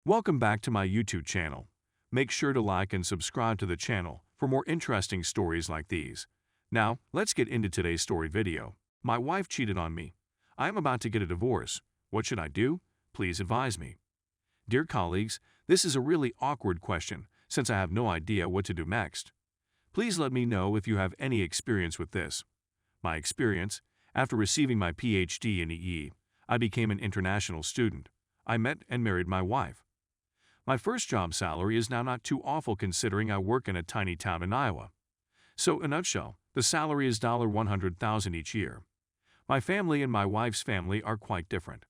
Welcome back to my YouTube channel. Make sure to like and subscribe to the channel for more interesting stories like these. Now, let's get into today's story video. My wife cheated on me. I am about to get a divorce. What should I do? Please advise me. Dear colleagues, this is a really awkward question since I have no idea what to do next. Please let me know if you have any experience with this. My experience: after receiving my PhD in EE, I became an international student. I met and married my wife. My first job salary is now not too awful considering I work in a tiny town in Iowa. So, in a nutshell, the salary is $100,000 each year. My family and my wife's family are quite different.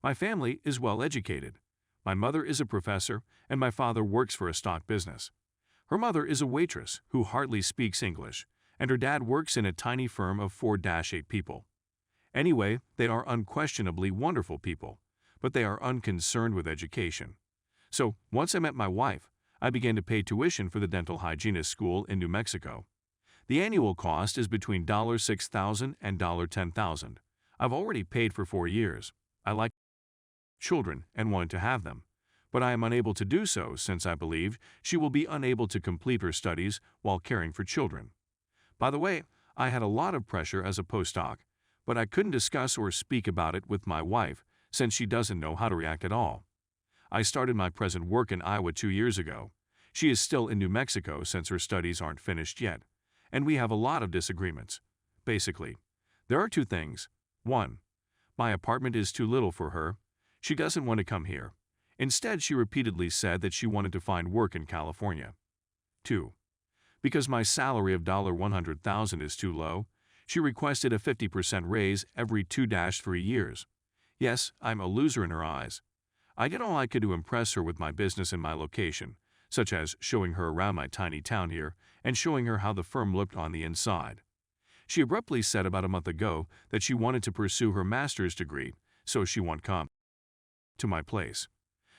My family is well educated. My mother is a professor, and my father works for a stock business. Her mother is a waitress who hardly speaks English, and her dad works in a tiny firm of 4-8 people. Anyway, they are unquestionably wonderful people, but they are unconcerned with education. So, once I met my wife, I began to pay tuition for the dental hygienist school in New Mexico. The annual cost is between $6,000 and $10,000. I've already paid for 4 years. I like children and wanted to have them, but I am unable to do so since I believe she will be unable to complete her studies while caring for children. By the way, I had a lot of pressure as a postdoc, but I couldn't discuss or speak about it with my wife since she doesn't know how to react at all. I started my present work in Iowa 2 years ago. She is still in New Mexico since her studies aren't finished yet, and we have a lot of disagreements. Basically, there are 2 things. 1. My apartment is too little for her. She doesn't want to come here. Instead, she repeatedly said that she wanted to find work in California. 2. Because my salary of $100,000 is too low, she requested a 50% raise every 2-3 years. Yes, I'm a loser in her eyes. I did all I could to impress her with my business and my location, such as showing her around my tiny town here and showing her how the firm looked on the inside. She abruptly said about a month ago that she wanted to pursue her master's degree, so she won't come to my place.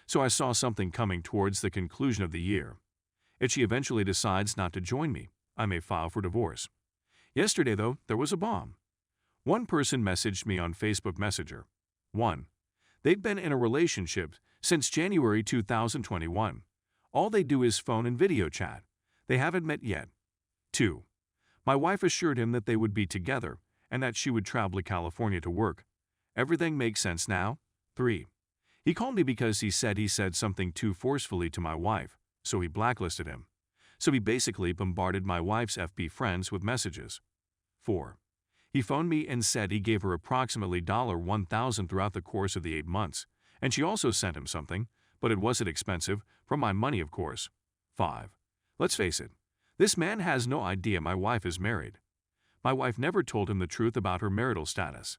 So I saw something coming towards the conclusion of the year. If she eventually decides not to join me, I may file for divorce. Yesterday, though, there was a bomb. One person messaged me on Facebook Messenger. 1. They've been in a relationship since January 2021. All they do is phone and video chat. They haven't met yet. 2. My wife assured him that they would be together and that she would travel to California to work. Everything makes sense now. 3. He called me because he said something too forcefully to my wife, so he blacklisted him. So he basically bombarded my wife's FB friends with messages. 4. He phoned me and said he gave her approximately $1,000 throughout the course of the 8 months, and she also sent him something, but it wasn't expensive, from my money of course. 5. Let's face it, this man has no idea my wife is married. My wife never told him the truth about her marital status.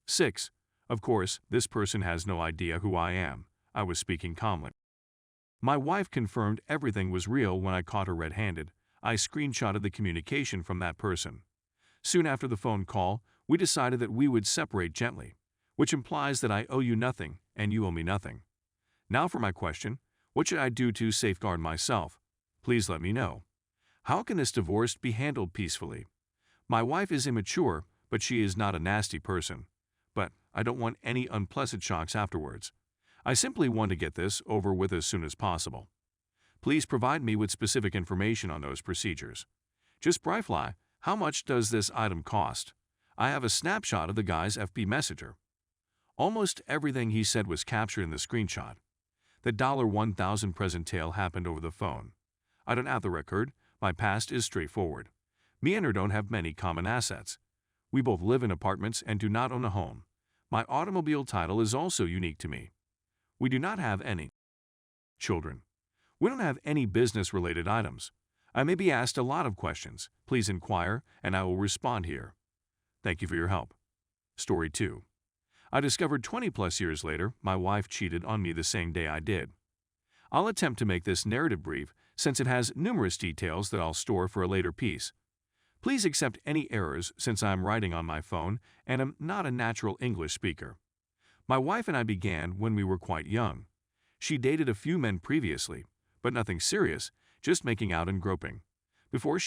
6. Of course, this person has no idea who I am. I was speaking calmly. My wife confirmed everything was real when I caught her red-handed. I screenshotted the communication from that person. Soon after the phone call, we decided that we would separate gently, which implies that I owe you nothing and you owe me nothing. Now for my question: what should I do to safeguard myself? Please let me know. How can this divorce be handled peacefully? My wife is immature, but she is not a nasty person. But I don't want any unpleasant shocks afterwards. I simply want to get this over with as soon as possible. Please provide me with specific information on those procedures. Just briefly, how much does this item cost? I have a snapshot of the guy's FB Messenger. Almost everything he said was captured in the screenshot. The $1,000 present tale happened over the phone. I don't have the record. My past is straightforward. Me and her don't have many common assets. We both live in apartments and do not own a home. My automobile title is also unique to me. We do not have any children. We don't have any business-related items. I may be asked a lot of questions. Please inquire, and I will respond here. Thank you for your help. Story 2. I discovered 20+ years later my wife cheated on me the same day I did. I'll attempt to make this narrative brief since it has numerous details that I'll store for a later piece. Please accept any errors since I'm writing on my phone and am not a natural English speaker. My wife and I began when we were quite young. She dated a few men previously, but nothing serious, just making out and groping. Before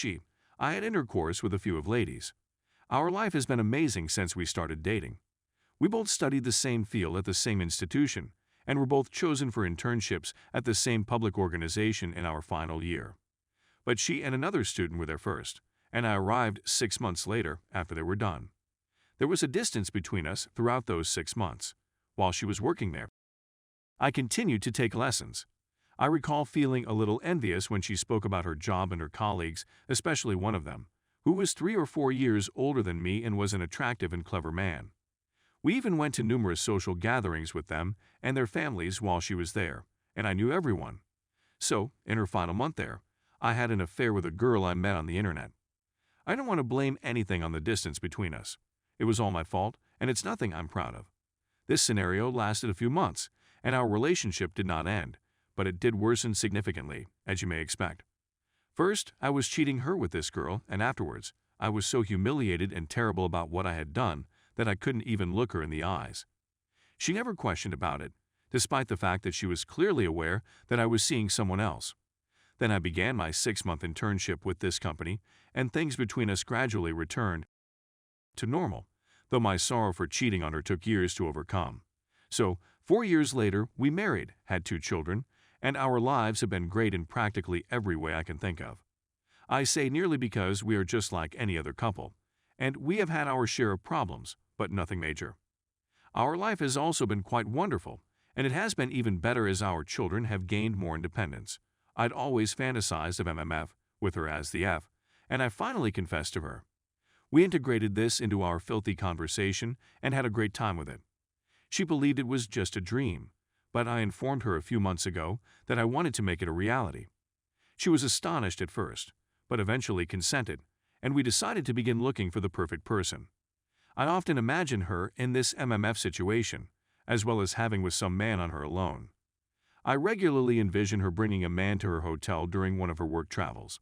I had intercourse with a few of ladies. Our life has been amazing since we started dating. We both studied the same field at the same institution, and were both chosen for internships at the same public organization in our final year. But she and another student were there first, and I arrived 6 months later after they were done. There was a distance between us throughout those 6 months. While she was working there, I continued to take lessons. I recall feeling a little envious when she spoke about her job and her colleagues, especially one of them, who was 3 or 4 years older than me and was an attractive and clever man. We even went to numerous social gatherings with them and their families while she was there, and I knew everyone. So, in her final month there, I had an affair with a girl I met on the internet. I don't want to blame anything on the distance between us. It was all my fault, and it's nothing I'm proud of. This scenario lasted a few months, and our relationship did not end, but it did worsen significantly, as you may expect. First, I was cheating her with this girl, and afterwards, I was so humiliated and terrible about what I had done that I couldn't even look her in the eyes. She never questioned about it, despite the fact that she was clearly aware that I was seeing someone else. Then I began my 6-month internship with this company, and things between us gradually returned to normal, though my sorrow for cheating on her took years to overcome. So, 4 years later, we married, had 2 children, and our lives have been great in practically every way I can think of. I say nearly because we are just like any other couple, and we have had our share of problems, but nothing major. Our life has also been quite wonderful, and it has been even better as our children have gained more independence. I'd always fantasized of MMF, with her as the F, and I finally confessed to her. We integrated this into our filthy conversation and had a great time with it. She believed it was just a dream, but I informed her a few months ago that I wanted to make it a reality. She was astonished at first, but eventually consented, and we decided to begin looking for the perfect person. I often imagine her in this MMF situation, as well as having with some man on her alone. I regularly envision her bringing a man to her hotel during one of her work travels.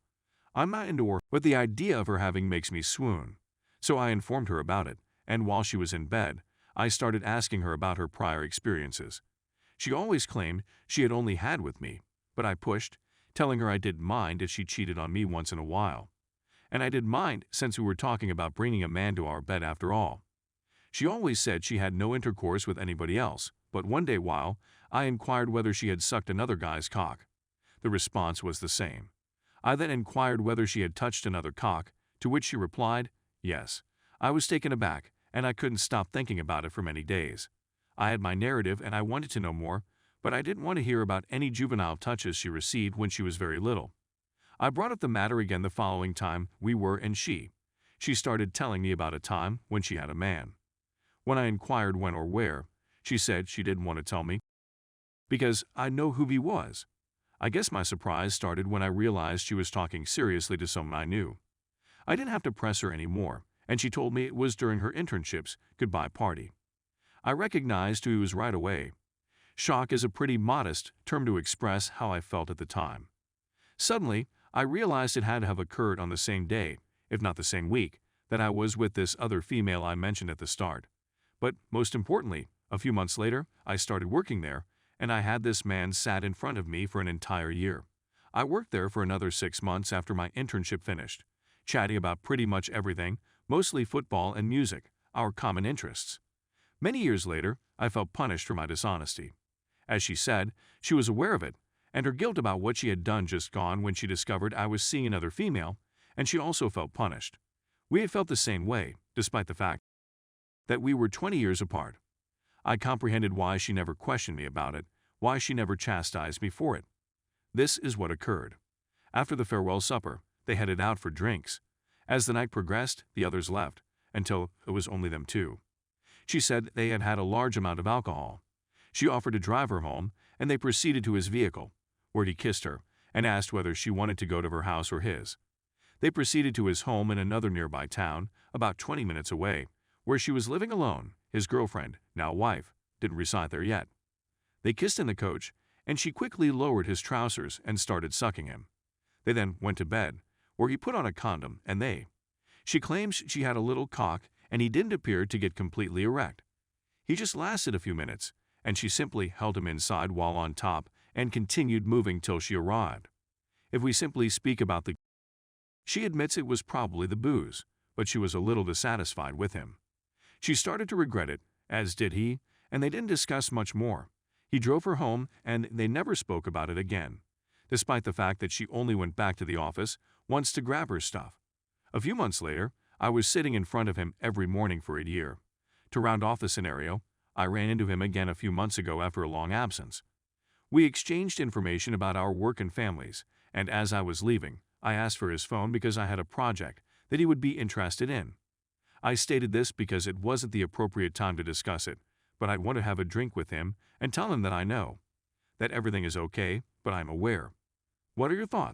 I'm not into her, but the idea of her having makes me swoon. So I informed her about it, and while she was in bed, I started asking her about her prior experiences. She always claimed she had only had with me, but I pushed, telling her I didn't mind if she cheated on me once in a while. And I didn't mind since we were talking about bringing a man to our bed after all. She always said she had no intercourse with anybody else, but one day while I inquired whether she had sucked another guy's cock, the response was the same. I then inquired whether she had touched another cock, to which she replied, yes. I was taken aback, and I couldn't stop thinking about it for many days. I had my narrative and I wanted to know more, but I didn't want to hear about any juvenile touches she received when she was very little. I brought up the matter again the following time we were and she started telling me about a time when she had a man. When I inquired when or where, she said she didn't want to tell me because I know who he was. I guess my surprise started when I realized she was talking seriously to someone I knew. I didn't have to press her anymore, and she told me it was during her internship's goodbye party. I recognized who he was right away. Shock is a pretty modest term to express how I felt at the time. Suddenly, I realized it had to have occurred on the same day, if not the same week, that I was with this other female I mentioned at the start. But most importantly, a few months later, I started working there, and I had this man sat in front of me for an entire year. I worked there for another 6 months after my internship finished, chatting about pretty much everything, mostly football and music, our common interests. Many years later, I felt punished for my dishonesty. As she said, she was aware of it, and her guilt about what she had done just gone when she discovered I was seeing another female, and she also felt punished. We had felt the same way, despite the fact that we were 20 years apart. I comprehended why she never questioned me about it, why she never chastised me for it. This is what occurred. After the farewell supper, they headed out for drinks. As the night progressed, the others left, until it was only them two. She said they had had a large amount of alcohol. She offered to drive her home, and they proceeded to his vehicle, where he kissed her and asked whether she wanted to go to her house or his. They proceeded to his home in another nearby town, about 20 minutes away, where she was living alone. His girlfriend, now wife, didn't reside there yet. They kissed in the coach, and she quickly lowered his trousers and started sucking him. They then went to bed, where he put on a condom, and she claims she had a little cock, and he didn't appear to get completely erect. He just lasted a few minutes, and she simply held him inside while on top and continued moving till she arrived. If we simply speak about she admits it was probably the booze, but she was a little dissatisfied with him. She started to regret it, as did he, and they didn't discuss much more. He drove her home and they never spoke about it again, despite the fact that she only went back to the office once to grab her stuff. A few months later, I was sitting in front of him every morning for a year. To round off the scenario, I ran into him again a few months ago after a long absence. We exchanged information about our work and families, and as I was leaving, I asked for his phone because I had a project that he would be interested in. I stated this because it wasn't the appropriate time to discuss it, but I'd want to have a drink with him and tell him that I know that everything is okay, but I'm aware. What are your thoughts?